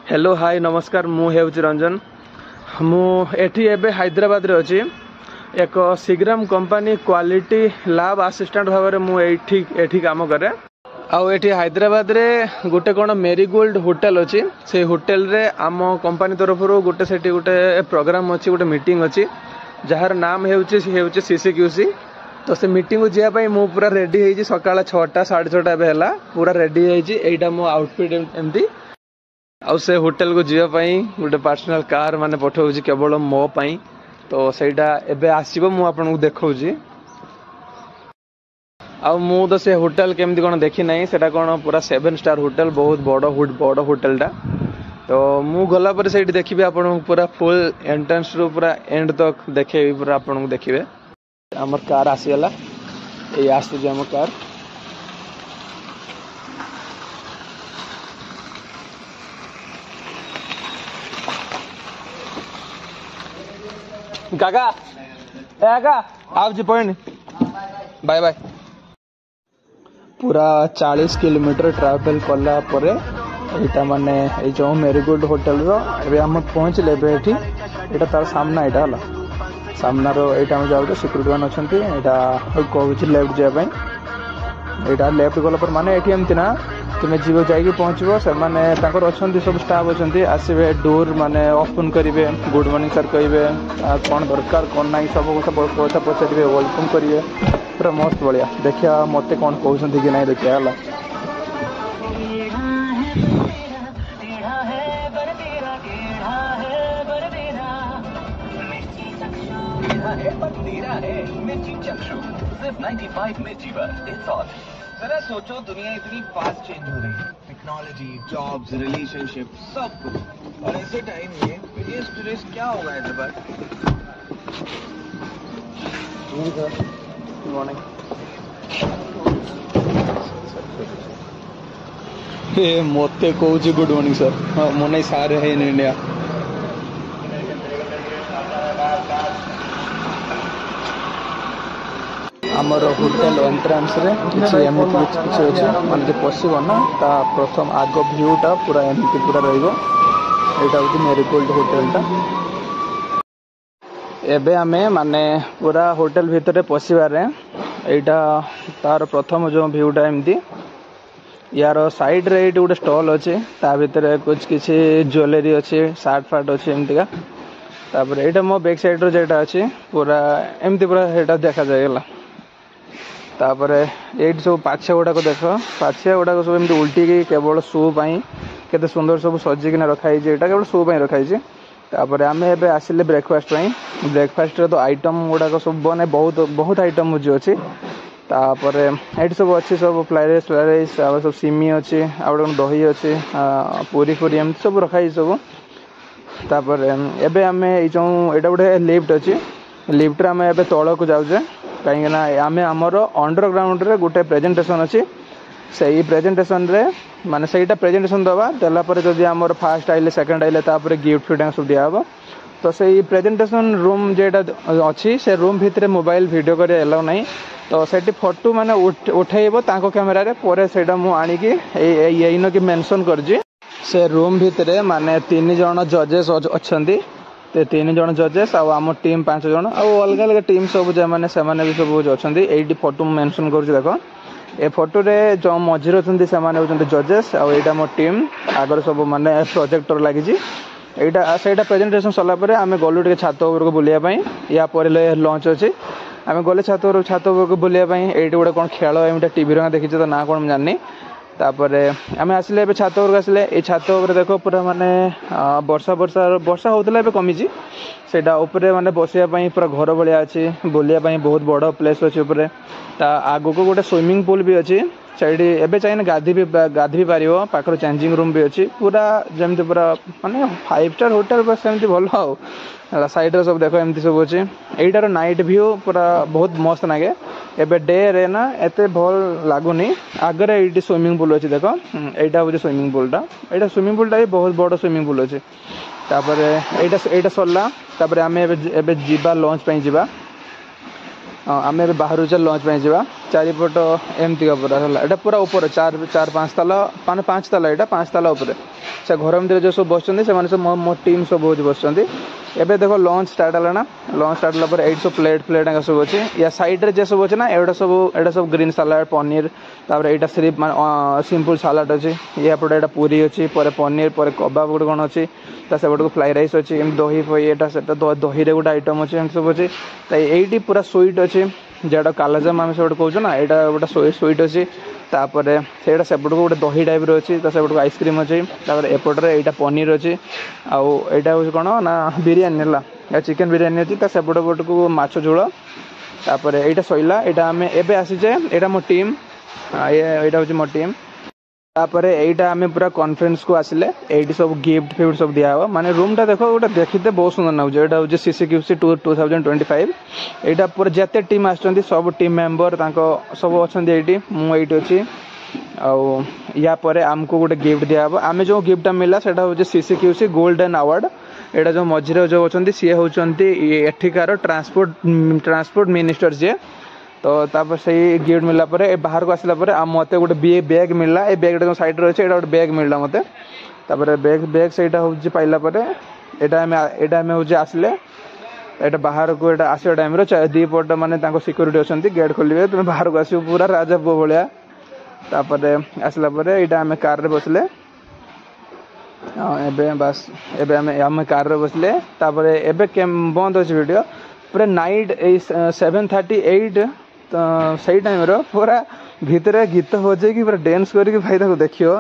hello hi नमस्कार मु हेउची रंजन मु एठी एबे हैदराबाद रे अछि एक सिग्राम कंपनी क्वालिटी लैब असिस्टेंट भाव में मु एठी काम करे आउ एठी हैदराबाद रे गोटे कोन मेरीगोल्ड होटल अछि से होटल रे आम कंपनी तरफ गोटे सेठी गोटे प्रोग्राम अछि गोटे मीटिंग अछि जहार नाम हेउची सीसीक्यूसी तो से मीटिंग को जाय मु पूरा रेडी होई सकाळ 6टा 6:30 एबे हला पूरा रेडी होई एटा मो आउटफिट एमती आउ से होटल को जीवा पाई गोटे पर्सनल कार माने पठाउची केवल मो पाई तो सेटा एबे आसीबो मु आपन को देखौची आउ मु तो से होटल केमती कोन देखि नाही सेटा कोन पूरा 7 स्टार होटल बहुत बड़ होटल टा तो मु गला पर सेठी देखिबे आपन पूरा फुल एंट्रेंस रो पूरा एंड तक देखेबी पूरा आपन को देखिबे हमर कार आसीला ए आस्ते जे हमर कार काका आप जी पॉइंट बाय बाय पूरा 40 किलोमीटर ट्रैवल कला परे एटा माने ए जो मेरीगोल्ड होटल रो एबे हम पहुंचले एबे एठी एटा तार सामना एटा हला सामना रो एटा हम जाउ सिक्योरिटी वन अछंती एटा कहूची लेफ्ट जे पई एटा लेफ्ट गला पर माने एटी एमती ना तुम जीव जाइए पहुँचब से माने सब स्टाफ अच्छा आसवे डोर माने ओपन करेंगे गुड मॉर्निंग सर कहे कौन दरकार कौन ना सब कथा पचारे वेलकम करेंगे पूरा मस्त बढ़िया देखिया मत कौन कहते कि ना देखिया जरा सोचो दुनिया इतनी फास्ट चेंज हो रही है टेक्नोलॉजी जॉब्स रिलेशनशिप सब कुछ और ऐसे टाइम में बिगेस्ट टूरिस्ट क्या होगा हैदराबाद मत कौच गुड मॉर्निंग सर हाँ मन सारे है इंडिया आमर होटल एंट्रेंस रे किसी एमती किसी अच्छे माने पशु ना ता प्रथम आग भ्यूटा पूरा एमती पूरा रहिबो एटा होती मेरीगोल्ड होटलटा एबे आमे माने पूरा होटल भितर पशिबार एटा तार प्रथम जो भ्यूटा एमती यार साइड रे एटी गोटे स्टॉल अच्छे ता भितर कुछ किसी ज्वेलरी अच्छे शार्ट फार्ट अच्छे एमतीका तापर एटा मो बैक साइड रो जेटा अच्छे पूरा एमती पूरा एटा देखा जायला तापर ये सब पाछिया गुड़ाक देख पाछिया गुड़ाक सब एमती उल्टी केवल शो केते सुंदर सब सजिकिना रखाई केवल शो रखाई तापर आम एबे आसिले ब्रेकफास्ट ब्रेकफास्ट तो आइटम गुड़ाक सब बने बहुत आइटम मुझे अच्छी तापर ये सब अच्छी सब फ्लाइराइस सब सिमी अच्छी आउट दही अच्छी पूरी पूरी एम सब रखाई सब तापर एबे आम ये गोटे लिफ्ट अच्छी लिफ्ट आम एबे तौल को जाऊे कहीं आम आमर अंडरग्राउंड रे गोटे प्रेजेंटेशन अच्छी से प्रेजेंटेशन रे माने सेटा प्रेजेंटेशन दवा देला पर जदि आमर फास्ट आइले सेकंड आइले तापर गिफ्ट फिट सब दिया हबो तो से प्रेजेंटेशन रूम जेटा अच्छी से रूम भितर मोबाइल वीडियो करे एलाउ नहीं तो सेठी फोटो माने उठेइबो तांको कैमरा रे परे सेटा मु आनी कि एइनो कि मेंशन करजी से रूम भितर माने 3 जण जजेस अछंती ते 3 जण जजेस आम टीम 5 जण अलग अलग टीम सब मैंने से भी सब अच्छा ये फोटो मेंशन कर देख ए फोटो रे जो मझिर अच्छा से जजेस आईटा मो टीम आगर सब माने प्रोजेक्टर लगी से प्रेजेंटेशन सरला आम गलु टे छात को बुलायापी या लंच अच्छी आम गले छात को बुलायापी ये गोटे कौन खेल एमती टीवी देखी तो ना कौन जानी तापर आम आसिले छात आसिले ये छात देख पूरा माने वर्षा होता कमी से माने बसापी पूरा घर भाया अच्छी बुलायापी बहुत बड़ प्लेस अच्छे आग को गोटे स्विमिंग पूल भी अच्छी से चाहिए गाधी पार पाखर चेंजिंग रूम भी अच्छी पूरा जमती पूरा माने 5 स्टार होटल बस एमती भल आ साइड सब देख एमती सब अच्छी यहीटार नाइट व्यू पूरा बहुत मस्त लगे एबे डे रे ना एते भल लगुनि आगे ये स्विमिंग पूल अच्छी देख यहाँ हूँ स्विमिंग पूलटा यहाँ स्विमिंग पूलटा भी बहुत बड़ स्विमिंग पूल अच्छी तापर यहाँ सरला आम एबे जीवा लंच पे जीवा आम बाहर लंच पे जावा चारिपट एमती पूरा है पूरा ऊपर चार पाँच ताला मान 5 ताला यहाँ 5 ताला उपर से घर भर जो सब बस सब मो टीम सब बस एबे देखो लंच स्टार्ट है ना लंच स्टार्ट है एट सब प्लेट सब अच्छे या साइड रे जे सब अच्छे ना एटा सब ग्रीन सलाड पनीर तापर यहाँ सिर्फ सिंपल सलाड अच्छी ये पटे यहाँ पूरी अच्छी पर पनीर पर कबाब गोटे कौन अच्छी सेपट को फ्राई राइस अच्छी एम दही फही एटा से दही रे गोटे आइटम अच्छे सब अच्छी तो ये पूरा स्वीट अच्छी जेटा कालाजाम आम सब कौन ना यहाँ गोटे स्वीट अच्छी तापर से सेपट को गोटे दही टाइप अच्छी सेपट को आइसक्रीम अच्छी तापर एपटे यहाँ पनीर अच्छी आउ यहाँ हूँ कौन ना बिरियानी है चिकेन बिरियानी अच्छी सेपट पट को माछ झोल तापर यहाँ सैला यहाँ आम एबे आसीचे यहाँ मो टीम यहाँ हूँ मो टीम तापर यहाँ आम पूरा कॉन्फ्रेंस को आसिले ये सब गिफ्ट फिफ्ट सब दिया हुआ माने रूम टा देखो गोटे देखते बहुत सुंदर ना यहाँ हूँ CCQC टूर 2025 यहाँ पूरा जिते टीम आसुँच सब टीम मेंबर सब अच्छा ये मुझे अच्छी या परे आमको गोटे गिफ्ट दिया हुआ आम जो गिफ्ट मिला से हूँ CCQC गोल्डन अवार्ड यहाँ जो मझे जो अच्छा सी होती एठिकार ट्रांसपोर्ट मिनिस्टर जी तो तापर से गिफ्ट मिला परे बाहर को आसला परे मते गोटे बैग मिलला ए बैग जो साइड रे गोटे बैग मिलला मते तापर बैग से हूँ पाइला परे एटा हमें हूँ आसले एटा बाहर को एटा आसा टाइम दी पट माने सिक्यूरीटी अच्छा गेट खोलिए तुम बाहर को आस पूरा राजा पो भाया तापर आसला परे एटा आम कार रे बसले एबे बस एबे आम कार रे बसले तापर एबे बंद अच्छे वीडियो पूरा नाइट 7:38 तो सही टाइम रो पूरा भितर गीत बजे कि पूरा डांस करके भाई देखियो